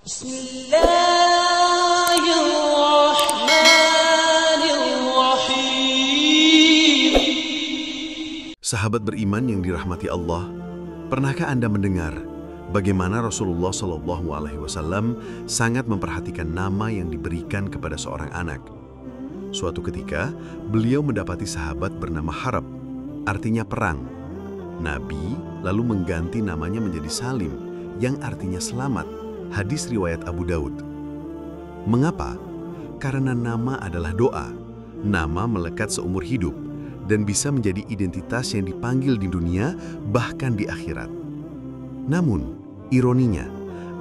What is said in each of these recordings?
Bismillahirrahmanirrahim. Sahabat beriman yang dirahmati Allah, pernahkah Anda mendengar bagaimana Rasulullah SAW sangat memperhatikan nama yang diberikan kepada seorang anak? Suatu ketika, beliau mendapati sahabat bernama Harab, artinya perang. Nabi lalu mengganti namanya menjadi Salim, yang artinya selamat. Hadis riwayat Abu Daud. Mengapa? Karena nama adalah doa. Nama melekat seumur hidup dan bisa menjadi identitas yang dipanggil di dunia, bahkan di akhirat. Namun, ironinya,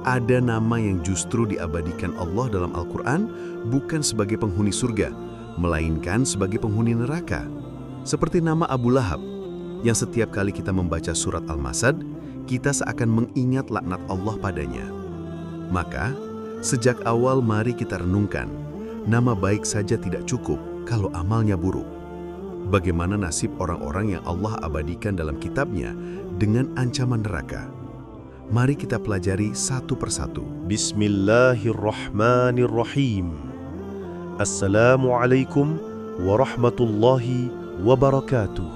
ada nama yang justru diabadikan Allah dalam Al-Quran bukan sebagai penghuni surga, melainkan sebagai penghuni neraka. Seperti nama Abu Lahab, yang setiap kali kita membaca surat Al-Masad, kita seakan mengingat laknat Allah padanya. Maka, sejak awal mari kita renungkan, nama baik saja tidak cukup kalau amalnya buruk. Bagaimana nasib orang-orang yang Allah abadikan dalam kitabnya dengan ancaman neraka? Mari kita pelajari satu persatu. Bismillahirrahmanirrahim. Assalamualaikum warahmatullahi wabarakatuh.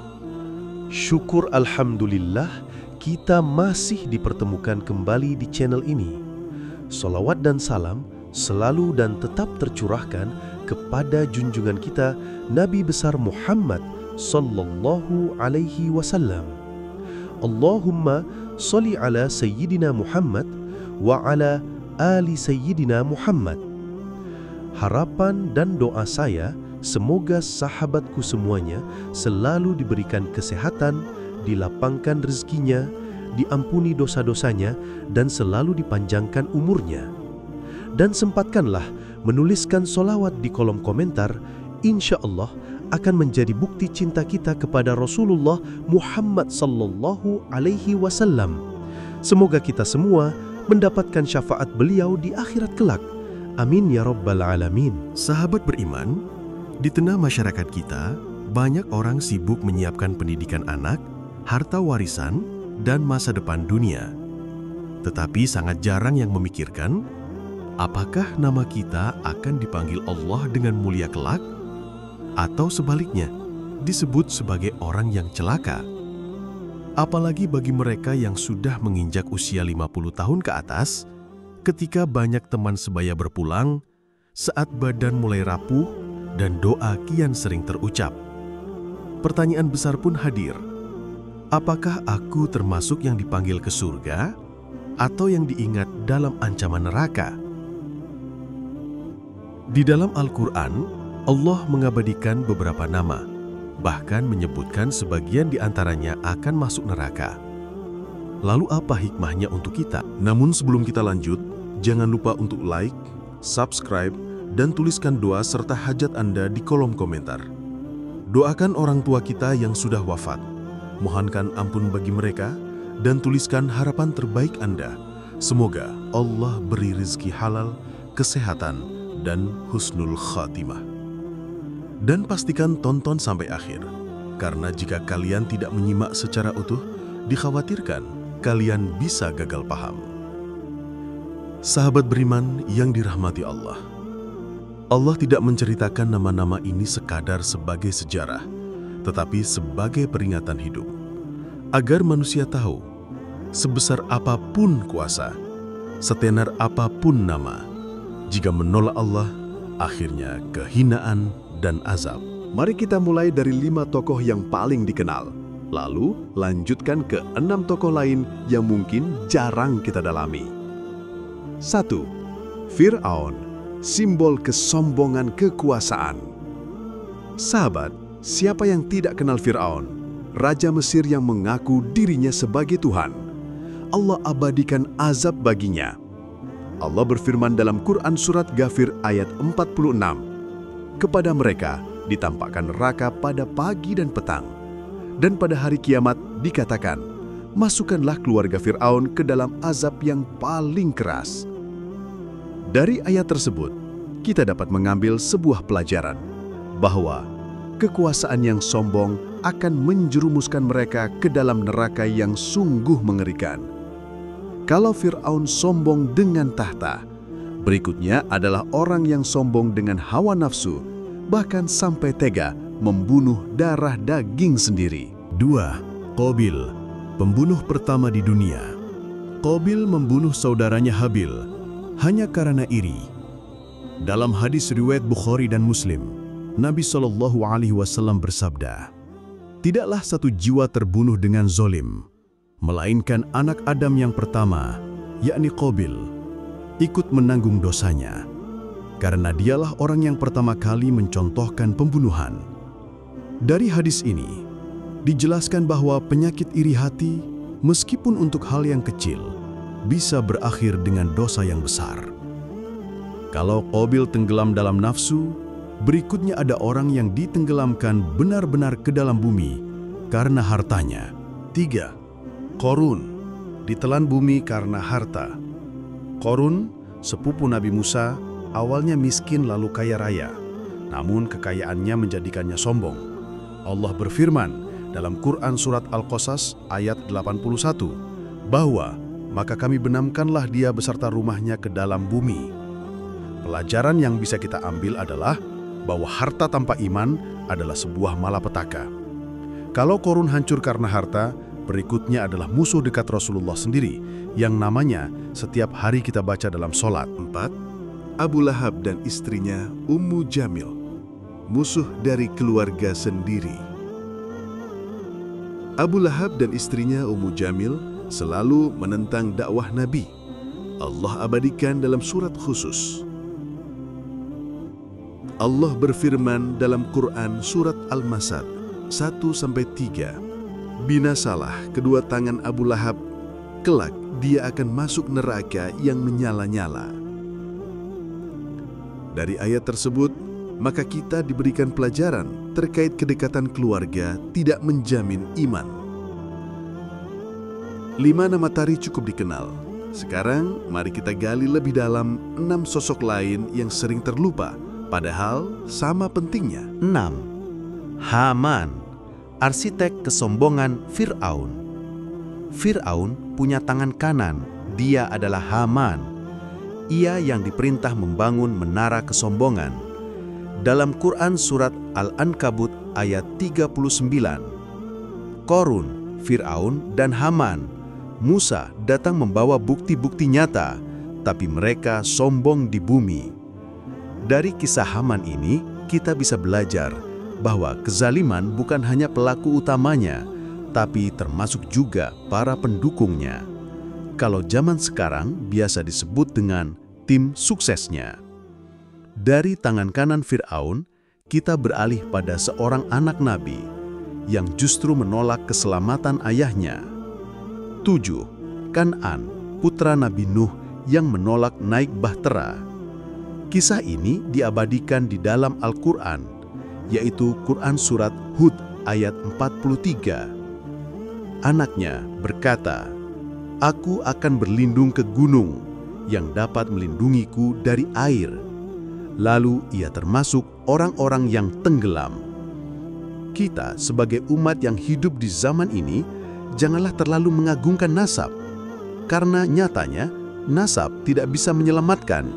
Syukur alhamdulillah kita masih dipertemukan kembali di channel ini. Salawat dan salam selalu dan tetap tercurahkan kepada junjungan kita Nabi besar Muhammad sallallahu alaihi wasallam. Allahumma sholli ala sayyidina Muhammad wa ala ali sayyidina Muhammad. Harapan dan doa saya semoga sahabatku semuanya selalu diberikan kesehatan, dilapangkan rezekinya, diampuni dosa-dosanya, dan selalu dipanjangkan umurnya. Dan sempatkanlah menuliskan sholawat di kolom komentar, insya Allah akan menjadi bukti cinta kita kepada Rasulullah Muhammad sallallahu alaihi wasallam. Semoga kita semua mendapatkan syafaat beliau di akhirat kelak. Amin ya rabbal alamin. Sahabat beriman, di tengah masyarakat kita, banyak orang sibuk menyiapkan pendidikan anak, harta warisan, dan masa depan dunia. Tetapi sangat jarang yang memikirkan, apakah nama kita akan dipanggil Allah dengan mulia kelak? Atau sebaliknya, disebut sebagai orang yang celaka? Apalagi bagi mereka yang sudah menginjak usia 50 tahun ke atas, ketika banyak teman sebaya berpulang, saat badan mulai rapuh dan doa kian sering terucap. Pertanyaan besar pun hadir. Apakah aku termasuk yang dipanggil ke surga atau yang diingat dalam ancaman neraka? Di dalam Al-Quran, Allah mengabadikan beberapa nama, bahkan menyebutkan sebagian di antaranya akan masuk neraka. Lalu apa hikmahnya untuk kita? Namun sebelum kita lanjut, jangan lupa untuk like, subscribe, dan tuliskan doa serta hajat Anda di kolom komentar. Doakan orang tua kita yang sudah wafat. Mohonkan ampun bagi mereka dan tuliskan harapan terbaik Anda. Semoga Allah beri rezeki halal, kesehatan, dan husnul khatimah. Dan pastikan tonton sampai akhir, karena jika kalian tidak menyimak secara utuh, dikhawatirkan kalian bisa gagal paham. Sahabat beriman yang dirahmati Allah, Allah tidak menceritakan nama-nama ini sekadar sebagai sejarah, tetapi sebagai peringatan hidup, agar manusia tahu, sebesar apapun kuasa, setenar apapun nama, jika menolak Allah, akhirnya kehinaan dan azab. Mari kita mulai dari 5 tokoh yang paling dikenal, lalu lanjutkan ke 6 tokoh lain yang mungkin jarang kita dalami. 1. Fir'aun, simbol kesombongan kekuasaan. Sahabat, siapa yang tidak kenal Fir'aun, raja Mesir yang mengaku dirinya sebagai Tuhan? Allah abadikan azab baginya. Allah berfirman dalam Quran Surat Ghafir ayat 46, kepada mereka ditampakkan neraka pada pagi dan petang, dan pada hari kiamat dikatakan, masukkanlah keluarga Fir'aun ke dalam azab yang paling keras. Dari ayat tersebut, kita dapat mengambil sebuah pelajaran, bahwa kekuasaan yang sombong akan menjerumuskan mereka ke dalam neraka yang sungguh mengerikan. Kalau Fir'aun sombong dengan tahta, Berikutnya adalah orang yang sombong dengan hawa nafsu, bahkan sampai tega membunuh darah daging sendiri. 2. Qabil, pembunuh pertama di dunia. Qabil membunuh saudaranya Habil hanya karena iri. Dalam hadis riwayat Bukhari dan Muslim, Nabi SAW bersabda, "Tidaklah satu jiwa terbunuh dengan zolim, melainkan anak Adam yang pertama, yakni Qabil, ikut menanggung dosanya, karena dialah orang yang pertama kali mencontohkan pembunuhan." Dari hadis ini, dijelaskan bahwa penyakit iri hati, meskipun untuk hal yang kecil, bisa berakhir dengan dosa yang besar. Kalau Qabil tenggelam dalam nafsu, berikutnya ada orang yang ditenggelamkan benar-benar ke dalam bumi karena hartanya. 3. Qorun, ditelan bumi karena harta. Qorun, sepupu Nabi Musa, awalnya miskin lalu kaya raya, namun kekayaannya menjadikannya sombong. Allah berfirman dalam Quran Surat Al-Qasas ayat 81, bahwa maka kami benamkanlah dia beserta rumahnya ke dalam bumi. Pelajaran yang bisa kita ambil adalah bahwa harta tanpa iman adalah sebuah malapetaka. Kalau Qorun hancur karena harta, berikutnya adalah musuh dekat Rasulullah sendiri, yang namanya setiap hari kita baca dalam sholat. 4. Abu Lahab dan istrinya Ummu Jamil, musuh dari keluarga sendiri. Abu Lahab dan istrinya Ummu Jamil selalu menentang dakwah Nabi. Allah abadikan dalam surat khusus. Allah berfirman dalam Quran Surat Al-Masad 1-3, "Binasalah kedua tangan Abu Lahab, kelak dia akan masuk neraka yang menyala-nyala." Dari ayat tersebut, maka kita diberikan pelajaran terkait kedekatan keluarga tidak menjamin iman. 5 nama tari cukup dikenal. Sekarang, mari kita gali lebih dalam 6 sosok lain yang sering terlupa, padahal sama pentingnya. 6. Haman, arsitek kesombongan Fir'aun. Fir'aun punya tangan kanan, dia adalah Haman. Ia yang diperintah membangun menara kesombongan. Dalam Quran Surat Al-Ankabut ayat 39, Qorun, Fir'aun, dan Haman, Musa datang membawa bukti-bukti nyata, tapi mereka sombong di bumi. Dari kisah Haman ini, kita bisa belajar bahwa kezaliman bukan hanya pelaku utamanya, tapi termasuk juga para pendukungnya. Kalau zaman sekarang biasa disebut dengan tim suksesnya. Dari tangan kanan Fir'aun, kita beralih pada seorang anak Nabi yang justru menolak keselamatan ayahnya. 7. Kan'an, putra Nabi Nuh yang menolak naik bahtera. Kisah ini diabadikan di dalam Al-Quran, yaitu Quran Surat Hud ayat 43. Anaknya berkata, "Aku akan berlindung ke gunung yang dapat melindungiku dari air." Lalu ia termasuk orang-orang yang tenggelam. Kita sebagai umat yang hidup di zaman ini, janganlah terlalu mengagungkan nasab, karena nyatanya nasab tidak bisa menyelamatkan.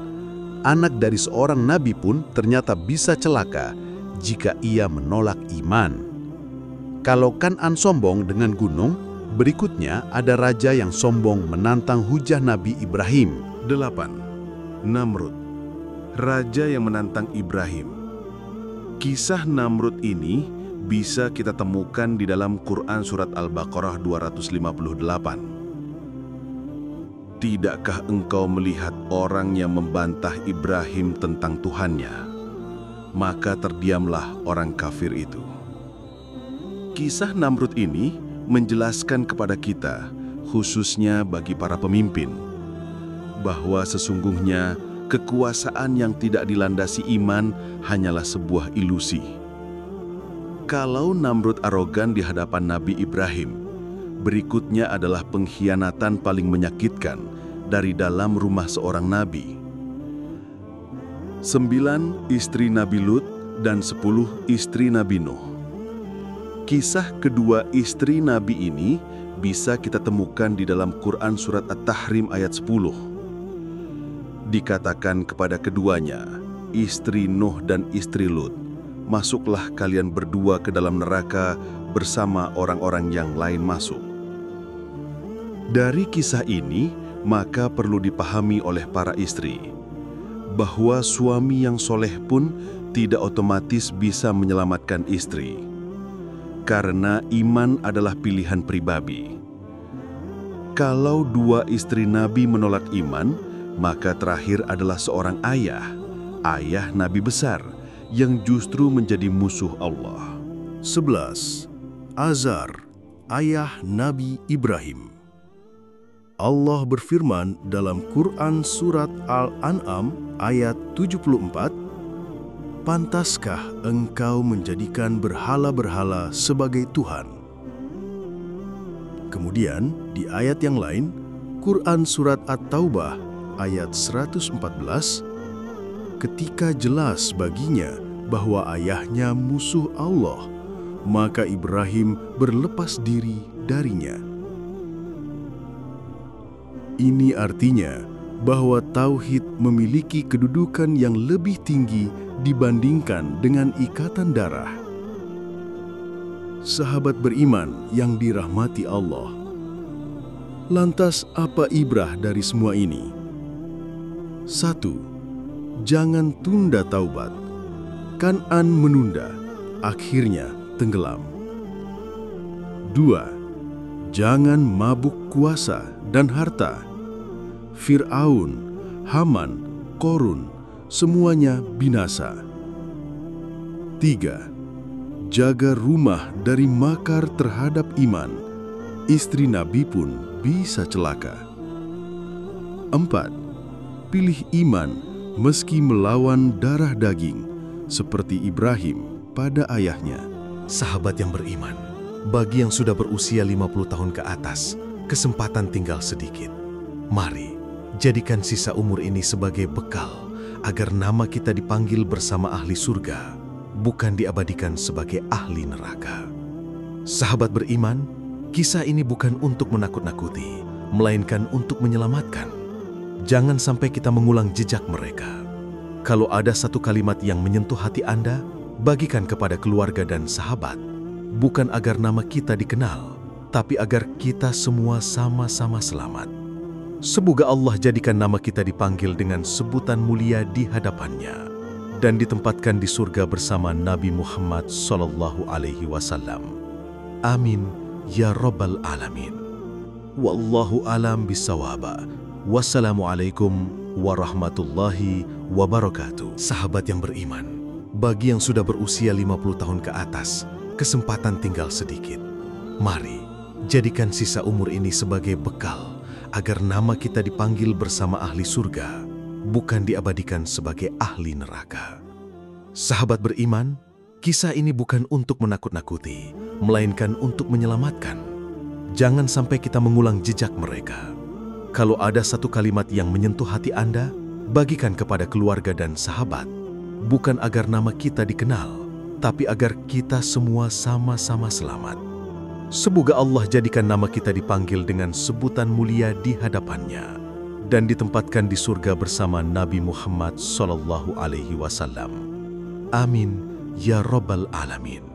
Anak dari seorang nabi pun ternyata bisa celaka jika ia menolak iman. Kalau Kan'an sombong dengan gunung, berikutnya ada raja yang sombong menantang hujah Nabi Ibrahim. 8. Namrud, raja yang menantang Ibrahim. Kisah Namrud ini bisa kita temukan di dalam Quran Surat Al-Baqarah 258. Tidakkah engkau melihat orang yang membantah Ibrahim tentang Tuhannya? Maka terdiamlah orang kafir itu. Kisah Namrud ini menjelaskan kepada kita, khususnya bagi para pemimpin, bahwa sesungguhnya kekuasaan yang tidak dilandasi iman hanyalah sebuah ilusi. Kalau Namrud arogan di hadapan Nabi Ibrahim, berikutnya adalah pengkhianatan paling menyakitkan dari dalam rumah seorang nabi. 9 istri Nabi Lut dan 10 istri Nabi Nuh. Kisah kedua istri Nabi ini bisa kita temukan di dalam Quran Surat At-Tahrim ayat 10. Dikatakan kepada keduanya, istri Nuh dan istri Lut, masuklah kalian berdua ke dalam neraka bersama orang-orang yang lain masuk. Dari kisah ini, maka perlu dipahami oleh para istri, bahwa suami yang soleh pun tidak otomatis bisa menyelamatkan istri. Karena iman adalah pilihan pribadi. Kalau dua istri Nabi menolak iman, maka terakhir adalah seorang ayah Nabi besar, yang justru menjadi musuh Allah. 11. Azar, ayah Nabi Ibrahim. Allah berfirman dalam Quran Surat Al-An'am ayat 74, "Pantaskah engkau menjadikan berhala-berhala sebagai Tuhan?" Kemudian di ayat yang lain, Quran Surat At-Taubah ayat 114, ketika jelas baginya bahwa ayahnya musuh Allah, maka Ibrahim berlepas diri darinya. Ini artinya bahwa tauhid memiliki kedudukan yang lebih tinggi dibandingkan dengan ikatan darah. Sahabat beriman yang dirahmati Allah, lantas apa ibrah dari semua ini? 1. Jangan tunda taubat. Kan'an menunda, akhirnya tenggelam. 2. Jangan mabuk kuasa dan harta. Fir'aun, Haman, Qorun, semuanya binasa. 3. Jaga rumah dari makar terhadap iman. Istri Nabi pun bisa celaka. 4. Pilih iman meski melawan darah daging, seperti Ibrahim pada ayahnya. Sahabat yang beriman, bagi yang sudah berusia 50 tahun ke atas, kesempatan tinggal sedikit. Mari, jadikan sisa umur ini sebagai bekal agar nama kita dipanggil bersama ahli surga, bukan diabadikan sebagai ahli neraka. Sahabat beriman, kisah ini bukan untuk menakut-nakuti, melainkan untuk menyelamatkan. Jangan sampai kita mengulang jejak mereka. Kalau ada satu kalimat yang menyentuh hati Anda, bagikan kepada keluarga dan sahabat, bukan agar nama kita dikenal, tapi agar kita semua sama-sama selamat. Semoga Allah jadikan nama kita dipanggil dengan sebutan mulia di hadapannya dan ditempatkan di surga bersama Nabi Muhammad SAW. Amin ya Rabbal Alamin. Wallahu alam bisawaba. Wassalamualaikum warahmatullahi wabarakatuh. Sahabat yang beriman, bagi yang sudah berusia 50 tahun ke atas, kesempatan tinggal sedikit. Mari, jadikan sisa umur ini sebagai bekal agar nama kita dipanggil bersama ahli surga, bukan diabadikan sebagai ahli neraka. Sahabat beriman, kisah ini bukan untuk menakut-nakuti, melainkan untuk menyelamatkan. Jangan sampai kita mengulang jejak mereka. Kalau ada satu kalimat yang menyentuh hati Anda, bagikan kepada keluarga dan sahabat, bukan agar nama kita dikenal, tapi agar kita semua sama-sama selamat. Semoga Allah jadikan nama kita dipanggil dengan sebutan mulia di hadapannya dan ditempatkan di surga bersama Nabi Muhammad SAW. Amin ya Rabbal Alamin.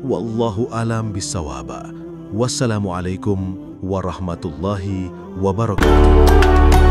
Wallahu alam bisawaba. Wassalamualaikum warahmatullahi wabarakatuh.